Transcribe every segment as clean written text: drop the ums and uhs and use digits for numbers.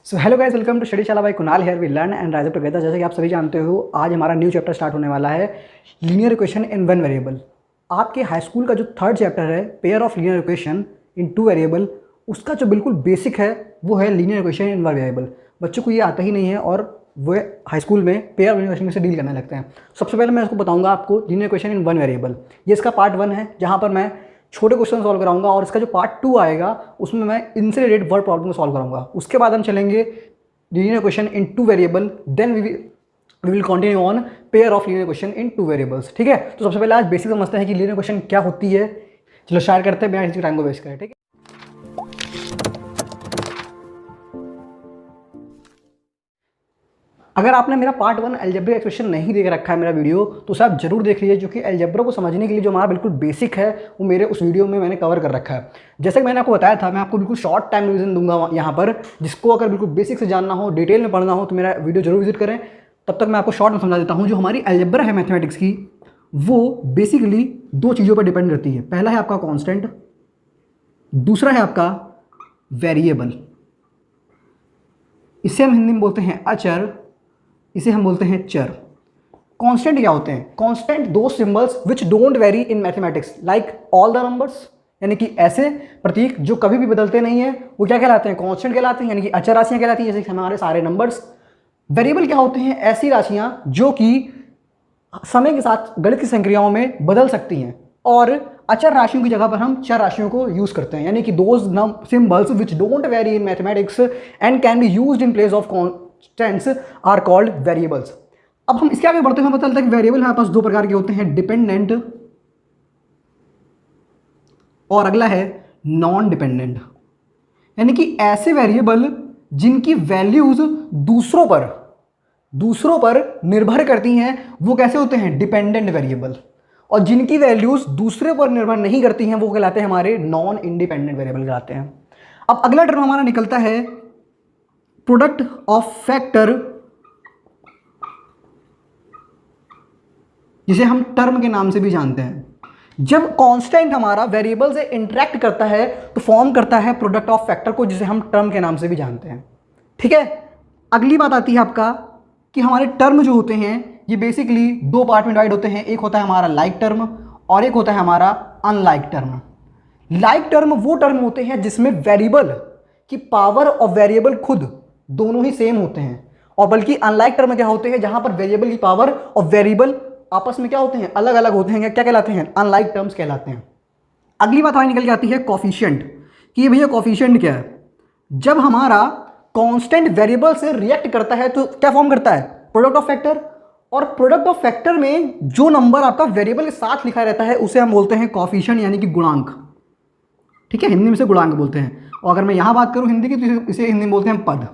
So hello guys, welcome to study Shala by Kunal. Here we learn and rise up together. जैसे कि आप सभी जानते हो, आज हमारा न्यू चैप्टर स्टार्ट होने वाला है, linear equation in one variable. आपके हाई स्कूल का जो थर्ड चैप्टर है, pair of linear equation in two variable, उसका जो बिल्कुल बेसिक है वो है linear equation in one variable. बच्चों को ये आता ही नहीं है और वो हाई स्कूल में पेयर ऑफ लीनियर इक्वेशन से डील करने लगते हैं। सबसे पहले मैं इसको बताऊंगा आपको linear equation in one variable. ये इसका पार्ट 1 है, जहाँ पर मैं छोटे क्वेश्चन सॉल्व कराऊंगा, और इसका जो पार्ट 2 आएगा उसमें मैं इनसे रिलेटेड वर्ड प्रॉब्लम को सॉल्व कराऊंगा। उसके बाद हम चलेंगे linear equation in two variable, then we will continue on pair of linear equation in two variables। ठीक है, तो सबसे पहले आज बेसिक समझते हैं कि linear equation क्या होती है। चलो स्टार्ट करते हैं बिना किसी टाइम को वेस्ट करें। ठीक है, अगर आपने मेरा पार्ट 1 अलजेब्रिक एक्सप्रेशन नहीं देख रखा है मेरा वीडियो, तो उसे आप जरूर देख लीजिए, जो कि अलजेब्रा को समझने के लिए जो हमारा बिल्कुल बेसिक है वो मेरे उस वीडियो में मैंने कवर कर रखा है। जैसे कि मैंने आपको बताया था, मैं आपको बिल्कुल शॉर्ट टाइम रिवीजन दूंगा यहाँ पर। जिसको अगर बिल्कुल बेसिक से जानना हो, डिटेल में पढ़ना हो, तो मेरा वीडियो जरूर विजिट करें। तब तक मैं आपको शॉर्ट में समझा देता हूँ। जो हमारी अलजेब्रा है मैथमेटिक्स की, वो बेसिकली दो चीज़ों पर डिपेंड करती है। पहला है आपका कॉन्स्टेंट, दूसरा है आपका वेरिएबल। इसे हम हिंदी में बोलते हैं अचर, इसे हम बोलते हैं चर। कांस्टेंट क्या होते हैं? कांस्टेंट दो symbols which don't vary in mathematics like all the numbers, यानी कि ऐसे प्रतीक जो कभी भी बदलते नहीं है, वो क्या कहलाते हैं? कांस्टेंट कहलाते हैं, यानी कि अचर राशियां कहलाती हैं, जैसे हमारे सारे नंबर्स। वेरिएबल क्या होते हैं? ऐसी राशियां जो कि समय के साथ गणित की संक्रियाओं में बदल सकती हैं, और अचर राशियों की जगह पर हम चर राशियों को यूज करते हैं, यानी कि those symbols which don't vary in mathematics and can be used in place of constants are called variables. अब हम इसके आगे बढ़ते हुए पता चलता है कि वेरिएबल हमारे पास दो प्रकार के होते हैं, डिपेंडेंट और अगला है नॉन डिपेंडेंट। यानी कि ऐसे वेरिएबल जिनकी वैल्यूज दूसरों पर निर्भर करती हैं, वो कैसे होते हैं? Dependent variable. और जिनकी वैल्यूज दूसरे पर निर्भर नहीं करती हैं, वो कहलाते हैं हमारे नॉन इंडिपेंडेंट वेरिएबल कहलाते हैं। अब अगला टर्म हमारा निकलता है प्रोडक्ट ऑफ फैक्टर, जिसे हम टर्म के नाम से भी जानते हैं। जब कांस्टेंट हमारा वेरिएबल से इंटरेक्ट करता है तो फॉर्म करता है प्रोडक्ट ऑफ फैक्टर को, जिसे हम टर्म के नाम से भी जानते हैं। ठीक है, अगली बात आती है आपका कि हमारे टर्म जो होते हैं ये बेसिकली दो पार्ट में डिवाइड होते हैं। एक होता है हमारा लाइक टर्म और एक होता है हमारा अनलाइक टर्म। लाइक टर्म वो टर्म होते हैं जिसमें वेरिएबल की पावर और वेरिएबल खुद दोनों ही सेम होते हैं, और बल्कि अनलाइक टर्म क्या होते हैं? जहां पर वेरिएबल की पावर और वेरिएबल आपस में क्या होते हैं? अलग अलग होते हैं। क्या कहलाते हैं? अनलाइक टर्म्स कहलाते हैं। अगली बात हमारी निकल के आती है कोफिशिएंट, कि भैया कोफिशिएंट क्या है? जब हमारा कांस्टेंट वेरिएबल से रिएक्ट करता है तो क्या फॉर्म करता है? Product of factor. और प्रोडक्ट ऑफ फैक्टर में जो नंबर आपका वेरिएबल के साथ लिखा रहता है उसे हम बोलते हैं कोफिशिएंट, यानी कि गुणांक। ठीक है, हिंदी में से गुणांक बोलते हैं, और अगर मैं यहां बात करूं हिंदी की तो इसे हिंदी में बोलते हैं पद।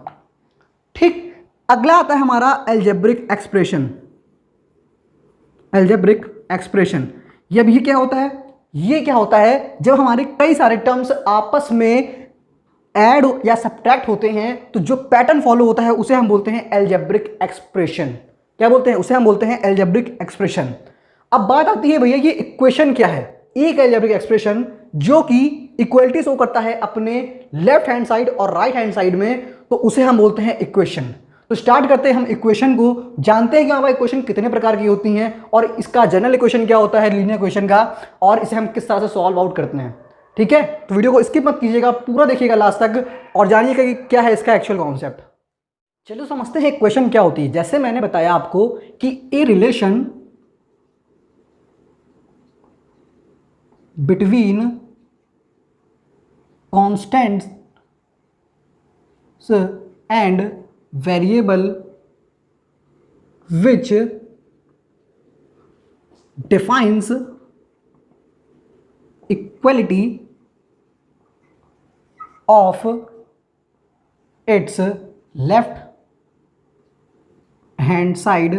ठीक, अगला आता है हमारा एल्जेब्रिक एक्सप्रेशन। एल्जेब्रिक एक्सप्रेशन, अब ये क्या होता है? ये क्या होता है? जब हमारे कई सारे टर्म्स आपस में ऐड या सब्ट्रैक्ट होते हैं तो जो पैटर्न फॉलो होता है उसे हम बोलते हैं एल्जेब्रिक एक्सप्रेशन। क्या बोलते हैं? उसे हम बोलते हैं एल्जेब्रिक एक्सप्रेशन। अब बात आती है भैया ये इक्वेशन क्या है? एक एल्जेब्रिक एक्सप्रेशन जो कि इक्वलिटी शो करता है अपने लेफ्ट हैंड साइड और राइट हैंड साइड में, तो उसे हम बोलते हैं इक्वेशन। तो स्टार्ट करते हैं हम इक्वेशन को। जानते हैं कि हमारा इक्वेशन कितने प्रकार की होती हैं, और इसका जनरल इक्वेशन क्या होता है लीनियर इक्वेशन का, और इसे हम किस तरह से सॉल्व आउट करते हैं। ठीक है, तो वीडियो को स्किप मत कीजिएगा, पूरा देखिएगा लास्ट तक और जानिएगा कि क्या है इसका एक्चुअल कॉन्सेप्ट। चलो समझते हैं इक्वेशन क्या होती है। जैसे मैंने बताया आपको कि a relation between constants and variable which defines equality of its left hand side,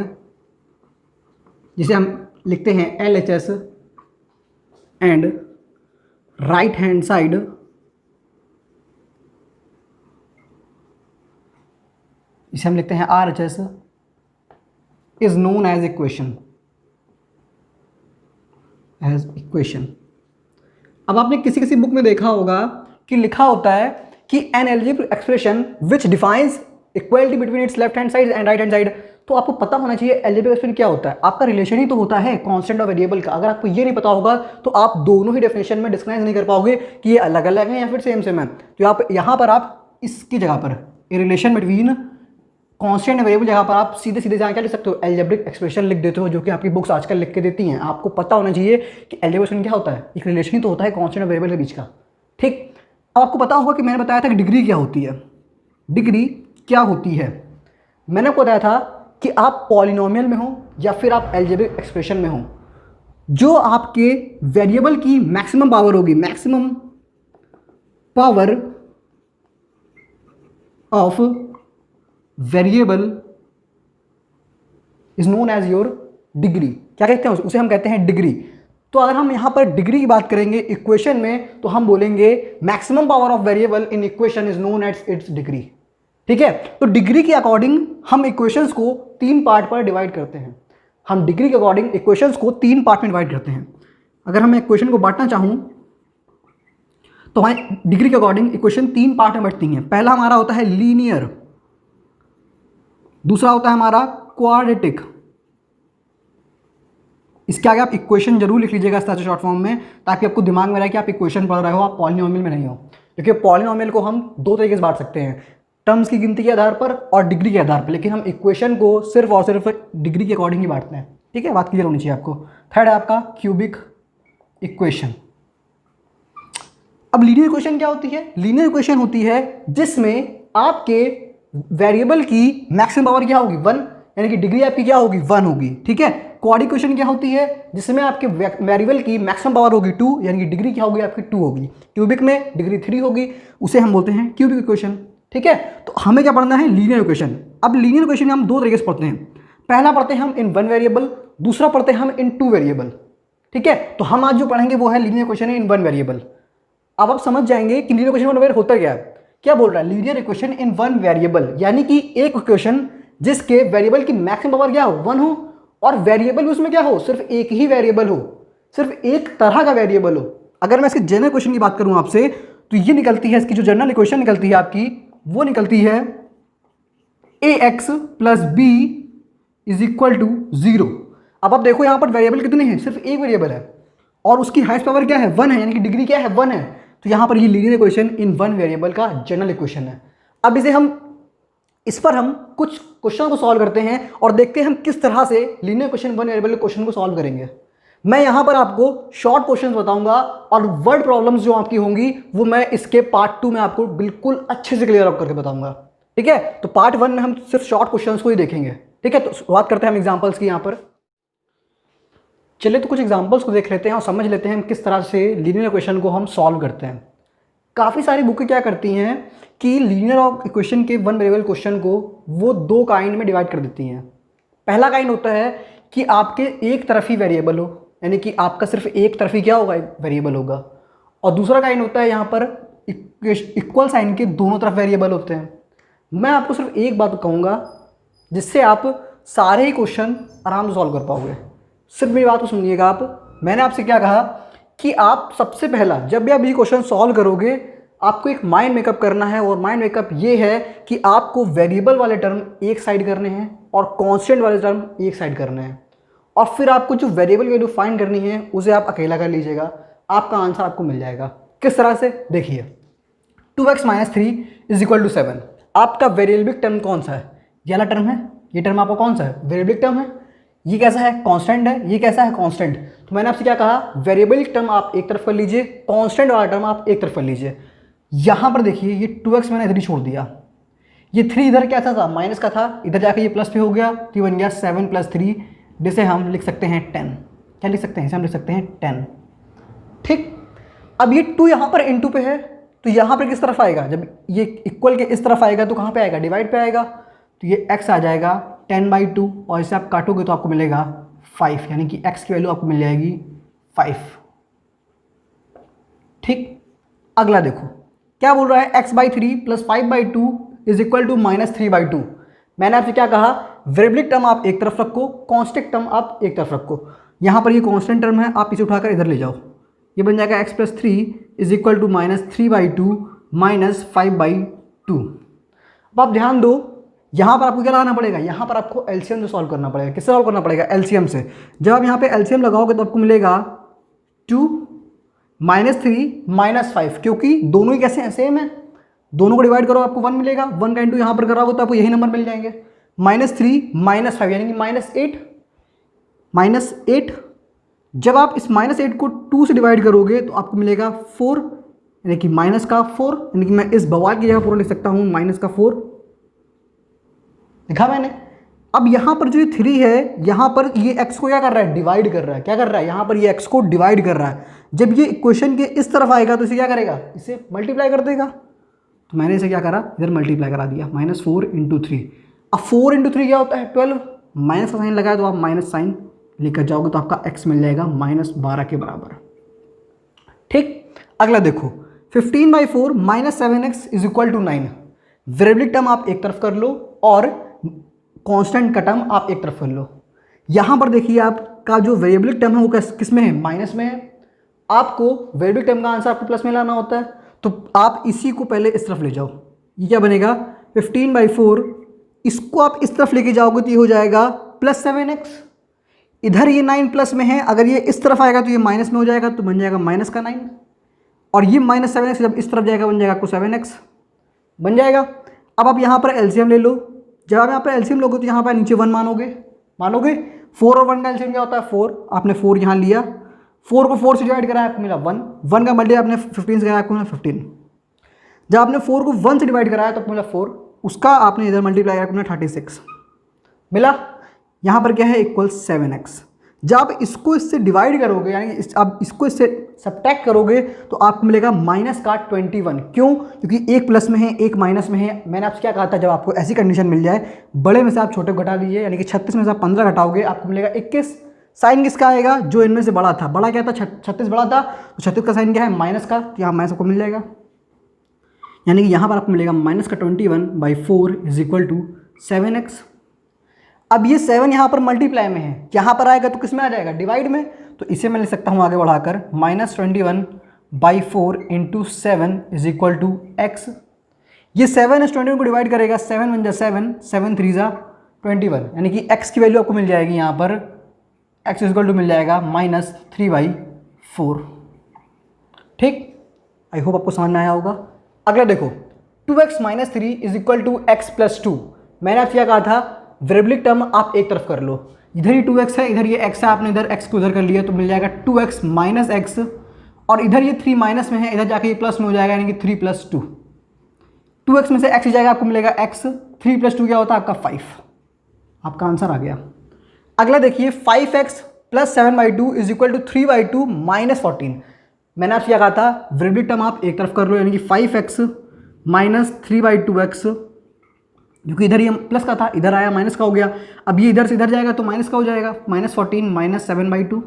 जिसे हम लिखते हैं LHS, and right hand side, जिसे हम लिखते हैं RHS, is known as equation. अब आपने किसी किसी बुक में देखा होगा कि लिखा होता है कि an algebraic expression which defines equality between its left hand side and right hand side. तो आपको पता होना चाहिए एल्जेब्रिक एक्सप्रेशन क्या होता है। आपका रिलेशन ही तो होता है कांस्टेंट और वेरिएबल का। अगर आपको ये नहीं पता होगा तो आप दोनों ही डेफिनेशन में डिस्क्राइब नहीं कर पाओगे कि ये अलग अलग है या फिर सेम सेम है। तो आप यहाँ पर आप इसकी जगह पर रिलेशन बिटवीन कांस्टेंट वेरिएबल जगह पर आप सीधे सीधे जाकर क्या लिख सकते हो, एल्जेब्रिक एक्सप्रेशन लिख देते हो, जो कि आपकी बुक्स आजकल लिख के देती हैं। आपको पता होना चाहिए कि एल्जेब्रिक एक्सप्रेशन क्या होता है, एक रिलेशन ही तो होता है कांस्टेंट और वेरिएबल के बीच का। ठीक, अब आपको पता होगा कि मैंने बताया था कि डिग्री क्या होती है। डिग्री क्या होती है, मैंने आपको बताया था कि आप पॉलिनोमियल में हो या फिर आप एल्जेब्रिक एक्सप्रेशन में हो, जो आपके वेरिएबल की मैक्सिमम पावर होगी, maximum power of variable is known as your degree. क्या कहते हैं उसे, हम कहते हैं डिग्री। तो अगर हम यहां पर डिग्री की बात करेंगे इक्वेशन में, तो हम बोलेंगे maximum power of variable in equation is known as its degree. ठीक है, तो डिग्री के अकॉर्डिंग हम इक्वेशंस को 3 पार्ट पर डिवाइड करते हैं। हम डिग्री के अकॉर्डिंग इक्वेशंस को 3 पार्ट में डिवाइड करते हैं। अगर हम इक्वेशन को बांटना चाहूं तो हमें डिग्री के अकॉर्डिंग इक्वेशन 3 पार्ट में बढ़ती हैं। पहला हमारा होता है लीनियर, दूसरा होता है हमारा क्वाड्रेटिक। इसके आगे आप इक्वेशन जरूर लिख लीजिएगा इस तरह से शॉर्ट फॉर्म में, ताकि आपको दिमाग में रहे कि आप इक्वेशन पढ़ रहे हो, आप पॉलिनोमियल में नहीं हो। क्योंकि पॉलिनोमियल को हम 2 तरीके से बांट सकते हैं, टर्म्स की गिनती के आधार पर और डिग्री के आधार पर, लेकिन हम इक्वेशन को सिर्फ और सिर्फ डिग्री के अकॉर्डिंग ही बांटते हैं। ठीक है, बात क्लियर होनी चाहिए आपको। थर्ड है आपका क्यूबिक इक्वेशन। अब लीनियर इक्वेशन क्या होती है? लीनियर इक्वेशन होती है जिसमें आपके वेरिएबल की मैक्सिमम पावर क्या होगी, 1, यानी कि डिग्री आपकी क्या होगी, 1 होगी। ठीक है, क्वाड इक्वेशन क्या होती है, जिसमें आपके वेरिएबल की मैक्सिमम पावर होगी 2, यानी कि डिग्री क्या होगी आपकी 2 होगी। क्यूबिक में डिग्री 3 होगी, उसे हम बोलते हैं क्यूबिक इक्वेशन। ठीक है, तो हमें क्या पढ़ना है, लीनियर इक्वेशन। अब लीनियर इक्वेशन हम 2 तरीके से पढ़ते हैं। पहला पढ़ते हैं हम इन 1 वेरिएबल, दूसरा पढ़ते हैं हम इन 2 वेरिएबल। ठीक है, तो हम आज जो पढ़ेंगे वो है लीनियर इक्वेशन इन 1 वेरिएबल। अब आप समझ जाएंगे कि लीनियर इक्वेशन 1 वेरिएबल होता क्या है। क्या बोल रहा है, लीनियर इक्वेशन इन 1 वेरिएबल, यानी कि एक इक्वेशन जिसके वेरिएबल की मैक्सिमम पावर क्या हो, 1 हो, और वेरिएबल भी उसमें क्या हो, सिर्फ एक ही वेरिएबल हो, सिर्फ एक तरह का वेरिएबल हो। अगर मैं इसके जनरल इक्वेशन की बात करूं आपसे, तो ये निकलती है, इसकी जो जनरल इक्वेशन निकलती है आपकी, वो निकलती है ax plus B is equal to 0। अब आप देखो यहां पर वेरिएबल कितने हैं, सिर्फ एक वेरिएबल है और उसकी हाईएस्ट पावर क्या है, 1 है, यानी कि डिग्री क्या है, 1 है। तो यहां पर ये लीनियर इक्वेशन इन 1 वेरिएबल का जनरल इक्वेशन है। अब इस पर हम कुछ क्वेश्चन को सॉल्व करते हैं और देखते हैं हम किस तरह से लीनियर इक्वेशन 1 वेरिएबल के क्वेश्चन को सॉल्व करेंगे। मैं यहां पर आपको शॉर्ट क्वेश्चंस बताऊंगा और वर्ड प्रॉब्लम्स जो आपकी होंगी वो मैं इसके पार्ट 2 में आपको बिल्कुल अच्छे से क्लियर अप करके बताऊंगा। ठीक है, तो पार्ट 1 में हम सिर्फ शॉर्ट क्वेश्चंस को ही देखेंगे। ठीक है, तो शुरुआत करते हैं हम एग्जांपल्स की। यहां पर चलिए तो कुछ एग्जांपल्स को देख लेते हैं और समझ लेते हैं हम किस तरह से लीनियर इक्वेशन को हम सॉल्व करते हैं। काफ़ी सारी बुकें क्या करती हैं कि लीनियर इक्वेशन के 1 वेरिएबल क्वेश्चन को वो 2 काइंड में डिवाइड कर देती हैं। पहला काइंड होता है कि आपके एक तरफ ही वेरिएबल हो, यानी कि आपका सिर्फ एक तरफ ही क्या होगा, वेरिएबल होगा। और दूसरा काइंड होता है यहाँ पर इक्वल साइन के दोनों तरफ वेरिएबल होते हैं। मैं आपको सिर्फ एक बात कहूँगा जिससे आप सारे ही क्वेश्चन आराम से सॉल्व कर पाओगे। सिर्फ मेरी बात को सुनिएगा आप। मैंने आपसे क्या कहा कि आप सबसे पहला जब भी आप ये क्वेश्चन सॉल्व करोगे आपको एक माइंड मेकअप करना है, और माइंड मेकअप ये है कि आपको वेरिएबल वाले टर्म एक साइड करने हैं और कांस्टेंट वाले टर्म एक साइड करने हैं, और फिर आपको जो वेरिएबल वैल्यू फाइंड करनी है उसे आप अकेला कर लीजिएगा, आपका आंसर आपको मिल जाएगा। किस तरह से, देखिए 2x - 3 = 7। आपका वेरिएबल टर्म कौन सा है, ये वाला टर्म है। ये टर्म आपका कौन सा है, वेरिएबल टर्म है। ये कैसा है, कांस्टेंट है। ये कैसा है, कांस्टेंट। तो मैंने आपसे क्या कहा, वेरिएबल टर्म आप एक तरफ कर लीजिए, कांस्टेंट वाला टर्म आप एक तरफ कर लीजिए। यहाँ पर देखिए ये 2x मैंने इधर ही छोड़ दिया, ये 3 इधर क्या था, माइनस का था, इधर जाके ये प्लस पे हो गया, तो ये बन गया 7 + 3, जिसे हम लिख सकते हैं 10। क्या लिख सकते हैं, इसे हम लिख सकते हैं 10। ठीक, अब ये 2 यहाँ पर इनटू पे है, तो यहाँ पर किस तरफ आएगा, जब ये इक्वल के इस तरफ आएगा तो कहाँ पे आएगा, डिवाइड पे आएगा। तो ये x आ जाएगा 10/2, और इसे आप काटोगे तो आपको मिलेगा 5, यानी कि x की वैल्यू आपको मिल जाएगी 5। ठीक, अगला देखो क्या बोल रहा है, x/3 + 5/2 = -3/2। मैंने आपसे क्या कहा, वेरिएबल टर्म आप एक तरफ रखो, कांस्टेंट टर्म आप एक तरफ रखो। यहाँ पर ये कांस्टेंट टर्म है, आप इसे उठाकर इधर ले जाओ, ये बन जाएगा x + 3 = -3/2 -5/2। अब आप ध्यान दो, यहाँ पर आपको क्या लगाना पड़ेगा, यहाँ पर आपको एलसीएम से सॉल्व करना पड़ेगा। किससे सॉल्व करना पड़ेगा, एलसीएम से। जब आप यहाँ पे एलसीएम लगाओगे तो आपको मिलेगा 2 -3 -5, क्योंकि दोनों ही कैसे हैं, सेम है। दोनों को डिवाइड करो आपको 1 मिलेगा, 1 का इंटू यहाँ पर कराओगे तो आपको यही नंबर मिल जाएंगे। -3 -5 यानी कि -8। जब आप इस -8 को 2 से डिवाइड करोगे तो आपको मिलेगा 4, यानी कि -4, यानी कि मैं इस बवाल की जगह पूरा लिख सकता हूँ -4 लिखा मैंने। अब यहाँ पर जो ये 3 है, यहाँ पर ये x को क्या कर रहा है, डिवाइड कर रहा है। क्या कर रहा है, यहाँ पर ये x को डिवाइड कर रहा है। जब ये इक्वेशन के इस तरफ आएगा तो इसे क्या करेगा, इसे मल्टीप्लाई कर देगा। तो मैंने इसे क्या करा, इधर मल्टीप्लाई करा दिया, -4 × 3। अब 4 × 3 क्या होता है, 12। माइनस का साइन लगाया तो आप माइनस साइन लेकर जाओगे तो आपका x मिल जाएगा -12 के बराबर। ठीक, अगला देखो 15/4 -7x = 9। वेरिएबल टर्म आप एक तरफ कर लो और कांस्टेंट का टर्म आप एक तरफ कर लो। यहाँ पर देखिए आपका जो वेरिएबल टर्म है वो किस में है, माइनस में है। आपको वेरिएबल टर्म का आंसर आपको प्लस में लाना होता है, तो आप इसी को पहले इस तरफ ले जाओ। ये क्या बनेगा, 15/4, इसको आप इस तरफ लेके जाओगे तो ये हो जाएगा +7x। इधर ये 9 प्लस में है, अगर ये इस तरफ आएगा तो ये माइनस में हो जाएगा, तो बन जाएगा -9। और ये -7x जब इस तरफ जाएगा बन जाएगा आपको 7x बन जाएगा। अब आप यहाँ पर एलसीएम ले लो। जब आप यहाँ पर एलसीएम लोगे तो यहाँ पर नीचे 1 मानोगे 4 और 1 का एलसीएम क्या होता है, 4। आपने 4 यहाँ लिया, 4 को 4 से डिवाइड करा आपको मिला 1, 1 का मल्टीप्लाई आपने 15 से कराया आपको मिला 15। जब आपने 4 को 1 से डिवाइड कराया तो आपको मिला 4, उसका आपने इधर मल्टीप्लाई करा आपको मिला 36 मिला। यहाँ पर क्या है, =7x। जब आप इसको इससे डिवाइड करोगे, यानी आप इसको इससे सब्ट्रैक्ट करोगे तो आपको मिलेगा -21। क्यों, क्योंकि एक प्लस में है एक माइनस में है। मैंने आपसे क्या कहा था, जब आपको ऐसी कंडीशन मिल जाए, बड़े में से आप छोटे को घटा दीजिए, यानी कि 36 में से आप 15 घटाओगे आपको मिलेगा 21। साइन किसका आएगा, जो इनमें से बड़ा था। बड़ा क्या था, 36 बड़ा था, तो 36 का साइन क्या है, माइनस का, तो यहाँ माइनस आपको मिल जाएगा। यानी कि यहाँ पर आपको मिलेगा -21/4 = 7x। अब ये 7 यहाँ पर मल्टीप्लाई में है, यहाँ पर आएगा तो किस में आ जाएगा, डिवाइड में। तो इसे मैं लिख सकता हूँ आगे बढ़ाकर -21/4 × 7 = x। ये 7 इस 21 को डिवाइड करेगा, 7 × 7, 7 × 3 = 21, यानी कि x की वैल्यू आपको मिल जाएगी यहाँ पर, x = मिल जाएगा -3/4। ठीक, आई होप आपको समझ में आया होगा। अगला देखो 2x - 3 = x + 2। मैंने आपसे क्या कहा था, वेरिएबल टर्म आप एक तरफ कर लो। इधर ही 2x है, इधर ये x है, आपने इधर x को उधर कर लिया तो मिल जाएगा 2x - x। और इधर ये 3 माइनस में है, इधर जाके ये प्लस में हो जाएगा, यानी कि 3 + 2। 2x में से x जाएगा, आपको मिलेगा x। 3 + 2 क्या होता है आपका 5। आपका आंसर आ गया। अगला देखिए 5x + 7/2 = 3/2 - 14। मैंने आपसे क्या कहा था, वेरिएबल टर्म आप एक तरफ कर लो, यानी कि 5x - 3/2x, क्योंकि इधर ये प्लस का था, इधर आया माइनस का हो गया। अब ये इधर से इधर जाएगा तो माइनस का हो जाएगा, -14 - 7/2।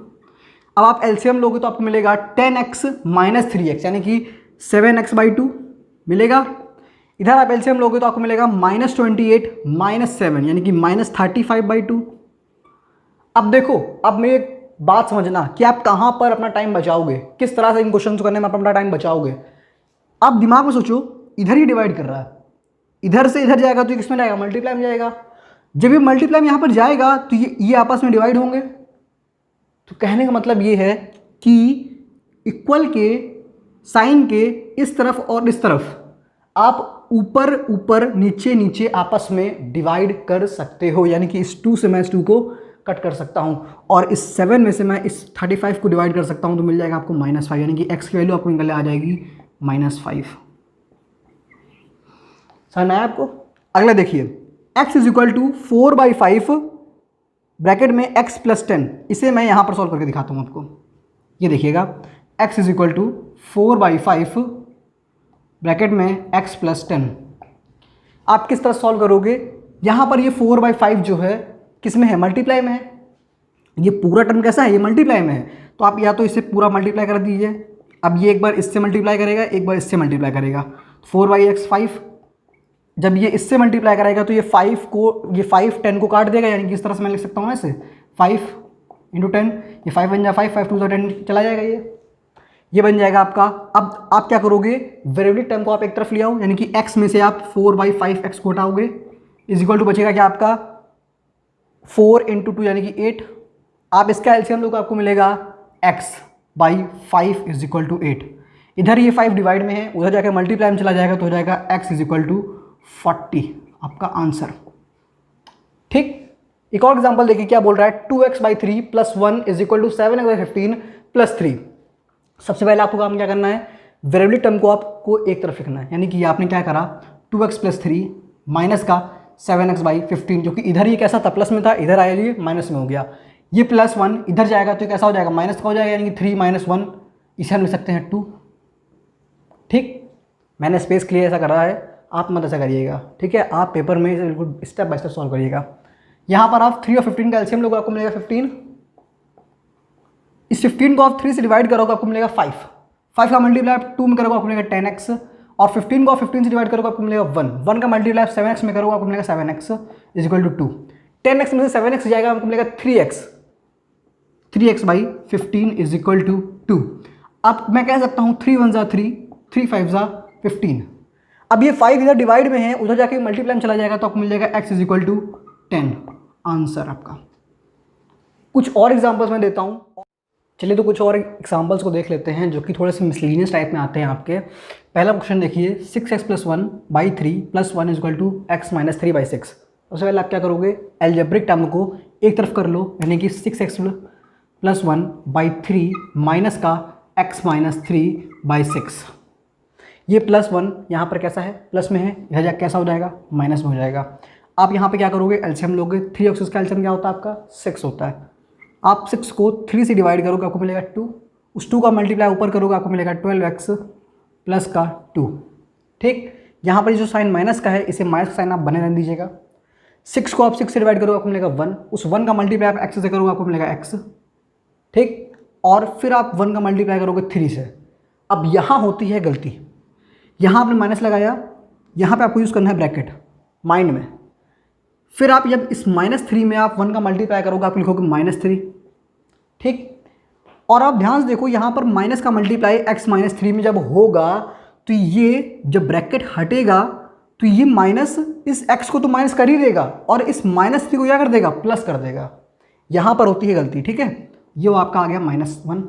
अब आप एलसीएम लोगे तो आपको मिलेगा 10x - 3x, यानी कि 7x/2 मिलेगा। इधर आप एलसीएम लोगे तो आपको मिलेगा -28 - 7, यानी कि -35/2। अब देखो, अब मेरी एक बात समझना कि आप कहाँ पर अपना टाइम बचाओगे, किस तरह से इन क्वेश्चन को करने में आप अपना टाइम बचाओगे। आप दिमाग में सोचो, इधर ही डिवाइड कर रहा है, इधर से इधर जाएगा तो ये किस में जाएगा, मल्टीप्लाई में जाएगा। जब ये मल्टीप्लाई में यहाँ पर जाएगा तो ये आपस में डिवाइड होंगे। तो कहने का मतलब ये है कि इक्वल के साइन के इस तरफ और इस तरफ आप ऊपर ऊपर नीचे नीचे आपस में डिवाइड कर सकते हो, यानी कि इस 2 से मैं इस 2 को कट कर सकता हूँ और इस 7 में से मैं इस 35 को डिवाइड कर सकता हूँ, तो मिल जाएगा आपको -5, यानी कि x की वैल्यू आपको निकल आ जाएगी -5। समझ में आया आपको। अगला देखिए x = 4/5 ब्रैकेट में x + 10। इसे मैं यहाँ पर सॉल्व करके दिखाता हूँ आपको। ये देखिएगा x = 4/5 ब्रैकेट में x + 10। आप किस तरह सॉल्व करोगे, यहाँ पर ये 4/5 जो है किस में है, मल्टीप्लाई में है। ये पूरा टर्म कैसा है, ये मल्टीप्लाई में है, तो आप या तो इसे पूरा मल्टीप्लाई कर दीजिए। अब ये एक बार इससे मल्टीप्लाई करेगा, एक बार इससे मल्टीप्लाई करेगा, 4/x 5। जब ये इससे मल्टीप्लाई करेगा तो ये 5 10 को काट देगा, यानी कि इस तरह से मैं लिख सकता हूँ ऐसे 5 × 10, ये 5 × 5, 5 × 2 = 10 चला जाएगा ये। ये बन जाएगा आपका। अब आप क्या करोगे, वेरिएबल टर्म को आप एक तरफ ले आओ, यानी कि x में से आप 4/5x को हटाओगे, इज इक्वल टू बचेगा क्या आपका 4 × 2 यानी कि 8। आप इसका एलसीएम लोगे आपको मिलेगा x/5 इज इक्वल टू 8। इधर ये 5 डिवाइड में है, उधर जाकर मल्टीप्लाई में चला जाएगा तो हो जाएगा x इज इक्वल टू 40 आपका आंसर। ठीक, एक और एग्जांपल देखिए क्या बोल रहा है, 2x/3 + 1 is equal to 7x/15 + 3। सबसे पहले आपको काम क्या करना है, वेरिएबल टर्म को आपको एक तरफ लिखना है, यानी कि आपने क्या करा 2x + 3 माइनस का 7x/15, जो कि इधर ये कैसा था प्लस में था, इधर आया ये माइनस में हो गया, ये +1 इधर जाएगा तो कैसा हो जाएगा माइनस का हो जाएगा, यानी कि 3 - 1, इसे हम लिख सकते हैं 2। ठीक, मैंने स्पेस के लिए ऐसा करा है, आप मत ऐसा करिएगा, ठीक है, आप पेपर में इसे बिल्कुल स्टेप बाय स्टेप सॉल्व करिएगा। यहाँ पर आप 3 और 15 का एलसीएम लोगे आपको मिलेगा 15, इस 15 को आप 3 से डिवाइड करोगे आपको मिलेगा 5, 5 का मल्टीप्लाई आप 2 में करोगे आपको मिलेगा 10x, और 15 को आप 15 से डिवाइड करोगे आपको मिलेगा 1, 1 का मल्टीप्लाई आप 7x में करोगे आपको मिलेगा 7x is equal to 2, 10x में से 7x जाएगा आपको मिलेगा 3x, 3x/15 is equal to 2। अब मैं कह सकता हूँ 3 × 1 = 3, 3 × 5 = 15। अब ये 5 इधर डिवाइड में है, उधर जाके मल्टीप्लाई में चला जाएगा तो आपको मिल जाएगा x is equal to 10 answer आपका। कुछ और एग्जांपल्स मैं देता हूँ, चलिए तो कुछ और एग्जांपल्स को देख लेते हैं जो कि थोड़े से मिसलीनियस टाइप में आते हैं आपके। पहला क्वेश्चन देखिए, 6x + 1/3 + 1 is equal to x - 3/6। सबसे पहले आप क्या करोगे, एल्जेब्रिक टर्म को एक तरफ कर लो, यानी कि 6x + 1/3 माइनस का x - 3/6। ये +1 यहाँ पर कैसा है प्लस में है, इधर जा कैसा हो जाएगा माइनस में हो जाएगा। आप यहाँ पे क्या करोगे, एलसीएम लोगे, 3x का एलसीएम क्या होता है आपका 6 होता है। आप 6 को 3 से डिवाइड करोगे आपको मिलेगा 2, उस 2 का मल्टीप्लाई ऊपर करोगे आपको मिलेगा 12x + का 2। ठीक, यहाँ पर जो साइन माइनस का है, इसे माइनस का साइन आप बने रहने दीजिएगा। 6 को आप 6 से डिवाइड करोगे आपको मिलेगा 1, उस 1 का मल्टीप्लाई आप x से करोगे आपको मिलेगा x। ठीक, और फिर आप 1 का मल्टीप्लाई करोगे 3 से। अब यहाँ होती है गलती, यहाँ आपने माइनस लगाया, यहाँ पे आपको यूज़ करना है ब्रैकेट माइंड में, फिर आप जब इस -3 में आप 1 का मल्टीप्लाई करोगे आप लिखोगे -3। ठीक, और आप ध्यान से देखो यहाँ पर माइनस का मल्टीप्लाई x - 3 में जब होगा तो ये जब ब्रैकेट हटेगा तो ये माइनस इस x को तो माइनस कर ही देगा और इस -3 को क्या कर देगा प्लस कर देगा। यहाँ पर होती है गलती। ठीक है, ये वो आपका आ गया -1।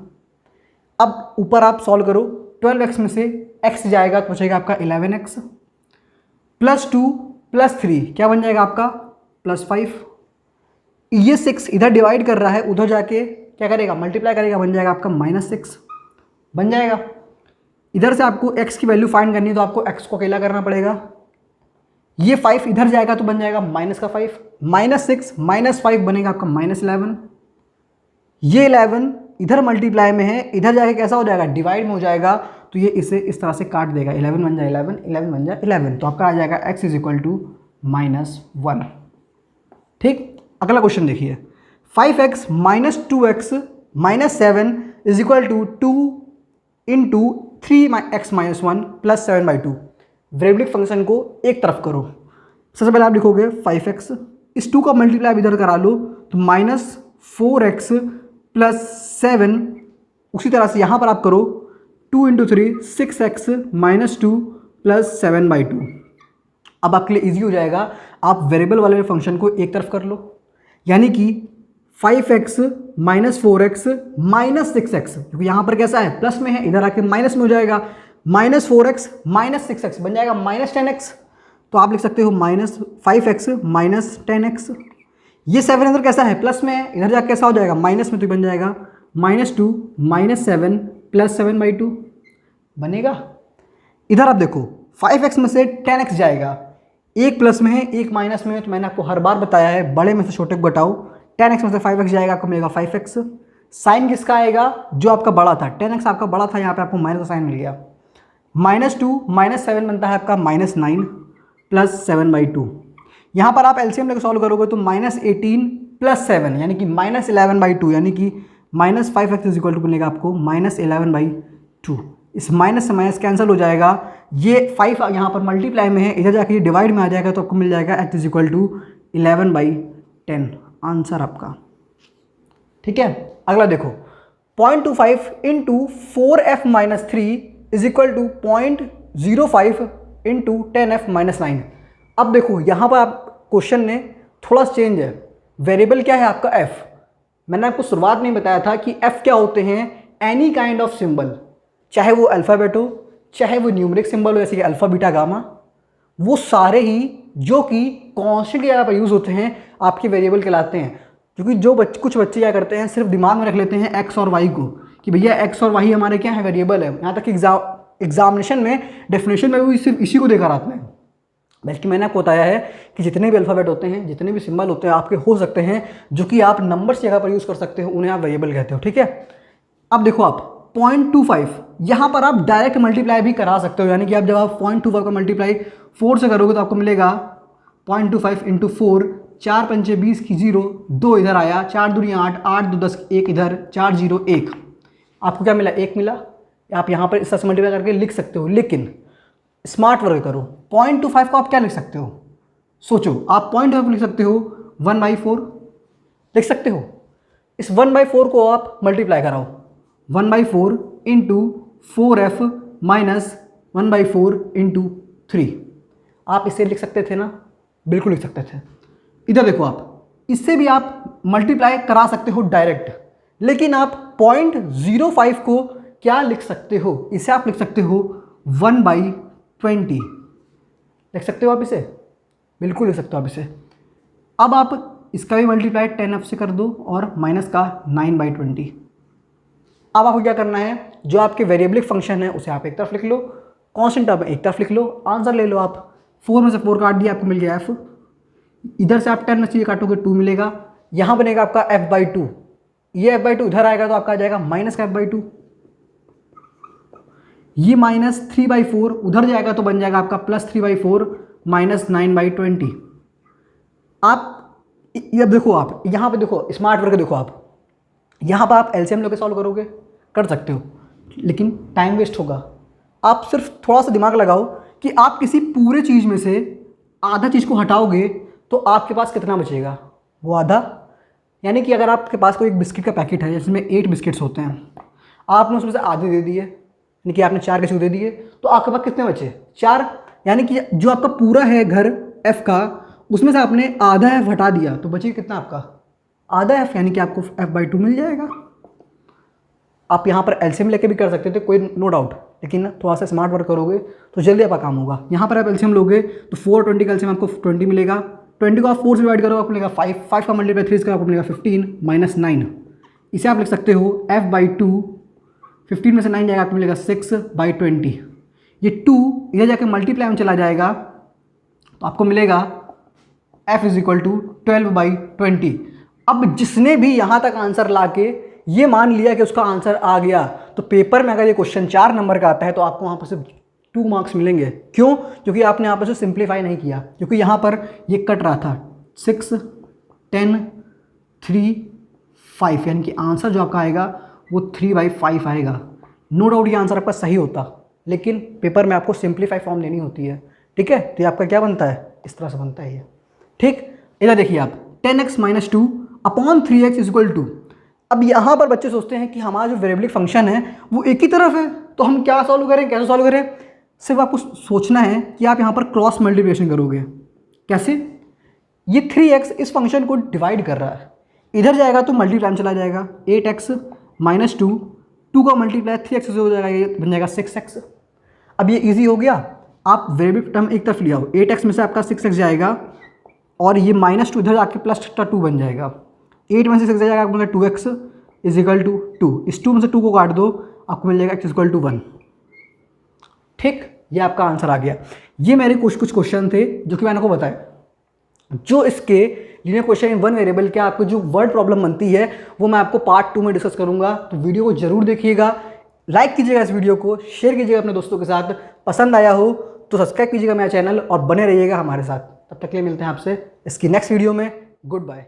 अब ऊपर आप सॉल्व करो, 12x में से x जाएगा तो बचेगा आपका 11x +2 + 3 क्या बन जाएगा आपका +5। ये 6 इधर डिवाइड कर रहा है, उधर जाके क्या करेगा मल्टीप्लाई करेगा, बन जाएगा आपका -6 बन जाएगा। इधर से आपको x की वैल्यू फाइंड करनी है तो आपको x को अकेला करना पड़ेगा। ये 5 इधर जाएगा तो बन जाएगा -5, -6 -5 बनेगा आपका -11। ये 11 इधर मल्टीप्लाई में है, इधर जाके कैसा हो जाएगा डिवाइड में हो जाएगा, तो ये इसे इस तरह से काट देगा, 11 बन जाए 11, 11 बन जाए 11, तो आपका आ जाएगा x इज इक्वल टू -1। ठीक, अगला क्वेश्चन देखिए, 5x - 2x - 7 is equal to 2 × 3x - 1 + 7/2। Variable function को एक तरफ करो। सबसे पहले आप लिखोगे 5x, इस 2 का मल्टीप्लाई इधर करा लो तो -4x + 7। उसी तरह से यहाँ पर आप करो 2 × 3 6x - 2 + 7/2। अब आपके लिए इजी हो जाएगा, आप वेरिएबल वाले फंक्शन को एक तरफ कर लो, यानी कि 5x - 4x - 6x, क्योंकि यहाँ पर कैसा है प्लस में है, इधर आके माइनस में हो जाएगा, -4x - 6x बन जाएगा -10x। तो आप लिख सकते हो -5x - 10x। ये 7 इधर कैसा है प्लस में है, इधर जाके कैसा हो जाएगा माइनस में, तो बन जाएगा -2 - 7 + 7/2 बनेगा। इधर आप देखो 5x में से 10x जाएगा, एक प्लस में है एक माइनस में है, तो मैंने आपको हर बार बताया है बड़े में से छोटे को घटाओ। 10x में से 5x जाएगा आपको मिलेगा 5x। साइन किसका आएगा जो आपका बड़ा था, 10x आपका बड़ा था, यहाँ पे आपको माइनस का साइन मिल गया। -2 - 7 बनता है आपका -9 + 7/2। यहाँ पर आप एलसीएम लेकर सॉल्व करोगे तो -18 + 7 यानी कि -11/2, यानी कि -5x इज इक्वल टू बनेगा आपको -11/2। इस माइनस से माइनस कैंसिल हो जाएगा, ये 5 यहाँ पर मल्टीप्लाई में है, इधर जाके ये डिवाइड में आ जाएगा तो आपको मिल जाएगा x is equal to 11/10 answer आपका। ठीक है, अगला देखो 0.25 into 4f-3 is equal to 0.05 into 10f-9। अब देखो यहाँ पर आप क्वेश्चन ने थोड़ा चेंज है। वेरिएबल क्या है आपका f। मैंने आपको शुरुआत में बताया था कि f क्या होते हैं, एनी काइंड ऑफ सिंबल, चाहे वो अल्फ़ाबेट हो, चाहे वो न्यूमरिक सिंबल हो जैसे कि अल्फ़ा बीटा गामा, वो सारे ही जो कि कॉन्स्टेंट की जगह पर यूज़ होते हैं आपके वेरिएबल कहलाते हैं। क्योंकि कुछ बच्चे क्या करते हैं, सिर्फ दिमाग में रख लेते हैं एक्स और वाई को कि भैया एक्स और वाई हमारे क्या है, वेरिएबल है। यहाँ तक कि एग्जामिनेशन में डेफिनेशन में भी सिर्फ इसी को देखा आते हैं। बल्कि मैंने आपको बताया है कि जितने भी अल्फ़ाबेट होते हैं, जितने भी सिंबल होते हैं आपके हो सकते हैं जो कि आप नंबर्स की जगह पर यूज़ कर सकते हो, उन्हें आप वेरिएबल कहते हो। ठीक है, अब देखो आप 0.25 यहाँ पर आप डायरेक्ट मल्टीप्लाई भी करा सकते हो, यानी कि आप जब आप 0.25 का मल्टीप्लाई 4 से करोगे तो आपको मिलेगा 0.25 इंटू 4, 4 पंचे 20 की 0, 2 इधर आया, 4 दूनी 8, 8 2 10, 1 इधर, 4 0 1, आपको क्या मिला, 1 मिला। आप यहाँ पर इस तरह से मल्टीप्लाई करके लिख सकते हो, लेकिन स्मार्ट वर्क करो। 0.25 को आप क्या लिख सकते हो, सोचो, आप 0.25 लिख सकते हो 1/4 लिख सकते हो। इस 1/4 को आप मल्टीप्लाई कराओ, 1/4 इंटू 4f माइनस 1/4 इंटू 3। आप इसे लिख सकते थे ना, बिल्कुल लिख सकते थे। इधर देखो, आप इससे भी आप मल्टीप्लाई करा सकते हो डायरेक्ट, लेकिन आप 0.05 को क्या लिख सकते हो, इसे आप लिख सकते हो 1/20 लिख सकते हो आप इसे, बिल्कुल लिख सकते हो आप इसे। अब आप इसका भी मल्टीप्लाई 10f से कर दो और माइनस का 9/20। अब आपको क्या करना है, जो आपके वेरिएबलिक फंक्शन है उसे आप एक तरफ लिख लो, कांस्टेंट टर्म एक तरफ लिख लो, आंसर ले लो आप। 4 में से 4 काट दिया, आपको मिल गया f। इधर से आप 10 में से ये काटोगे 2 मिलेगा, यहाँ बनेगा आपका f/2। ये f/2 इधर आएगा तो आपका आ जाएगा माइनस का f/2। ये माइनस 3/4 उधर जाएगा तो बन जाएगा आपका प्लस 3/4 माइनस 9/20। आप ये देखो, आप यहाँ पे देखो, स्मार्ट वर्क देखो, आप यहाँ पर आप एलसीएम लेके सॉल्व करोगे, कर सकते हो, लेकिन टाइम वेस्ट होगा। आप सिर्फ थोड़ा सा दिमाग लगाओ कि आप किसी पूरे चीज़ में से आधा चीज़ को हटाओगे तो आपके पास कितना बचेगा, वो आधा। यानी कि अगर आपके पास कोई एक बिस्किट का पैकेट है जिसमें 8 बिस्किट्स होते हैं, आपने उसमें से आधे दे दिए, यानी कि आपने 4 किसी को दे दिए, तो आपके पास कितने बचे, 4। यानी कि जो आपका पूरा है घर f का, उसमें से आपने आधा f हटा दिया तो बचे कितना आपका, आधा f, यानी कि आपको f/2 मिल जाएगा। आप यहाँ पर एलसीएम लेके भी कर सकते थे, कोई नो डाउट, लेकिन थोड़ा सा स्मार्ट वर्क करोगे तो जल्दी आपका काम होगा। यहाँ पर आप एलसीएम लोगे तो 4 20 का एलसीएम आपको 20 मिलेगा, 20 को आप 4 से डिवाइड करोगे आपको मिलेगा 5, 5 का मल्टीप्लाई 3 का आपको मिलेगा 15 माइनस 9। इसे आप लिख सकते हो f/2, 15 में से 9 जाएगा आपको मिलेगा 6/20। ये 2 इधर जाके मल्टीप्लाई में चला जाएगा तो आपको मिलेगा f इज इक्वल टू 12/20। अब जिसने भी यहाँ तक आंसर लाके ये मान लिया कि उसका आंसर आ गया, तो पेपर में अगर ये क्वेश्चन 4 नंबर का आता है तो आपको वहाँ पर सिर्फ 2 मार्क्स मिलेंगे। क्यों? क्योंकि आपने यहाँ पर से सिंप्लीफाई नहीं किया, क्योंकि यहाँ पर ये कट रहा था 6 10 3 5, यानी कि आंसर जो आपका आएगा वो 3/5 आएगा। नो डाउट ये आंसर आपका सही होता, लेकिन पेपर में आपको सिंप्लीफाई फॉर्म लेनी होती है। ठीक है, तो ये आपका क्या बनता है, इस तरह से बनता है ये। ठीक, इधर देखिए आप 10x - 2 upon 3x is equal to. अब यहाँ पर बच्चे सोचते हैं कि हमारा जो वेरिएबलिक फंक्शन है वो एक ही तरफ है, तो हम क्या सॉल्व करें, कैसे सॉल्व करें। सिर्फ आपको सोचना है कि आप यहाँ पर क्रॉस मल्टीप्लिकेशन करोगे। कैसे, ये 3x इस फंक्शन को डिवाइड कर रहा है, इधर जाएगा तो मल्टीप्लाई में चला जाएगा, 8x - 2, 2 का मल्टीप्लाई 3x से हो जाएगा, ये बन जाएगा 6x। अब ये इजी हो गया, आप वेरिएबल टर्म एक तरफ ले आओ, 8x में से आपका 6x जाएगा और ये -2 इधर आके +2 बन जाएगा, 8 में से 6 जाएगा आपको मिलेगा 2x इज इक्वल टू 2। इस 2 में से 2 को काट दो, आपको मिल जाएगा x इक्वल टू 1। ठीक, ये आपका आंसर आ गया। ये मेरे कुछ क्वेश्चन थे जो कि मैंने आपको बताया। जो इसके लीनियर क्वेश्चन इन 1 वेरिएबल के आपको जो वर्ड प्रॉब्लम बनती है वो मैं आपको पार्ट 2 में डिस्कस करूंगा, तो वीडियो को जरूर देखिएगा, लाइक कीजिएगा इस वीडियो को, शेयर कीजिएगा अपने दोस्तों के साथ, पसंद आया हो तो सब्सक्राइब कीजिएगा मेरा चैनल और बने रहिएगा हमारे साथ। तब तक के लिए मिलते हैं आपसे इसकी नेक्स्ट वीडियो में। Good bye.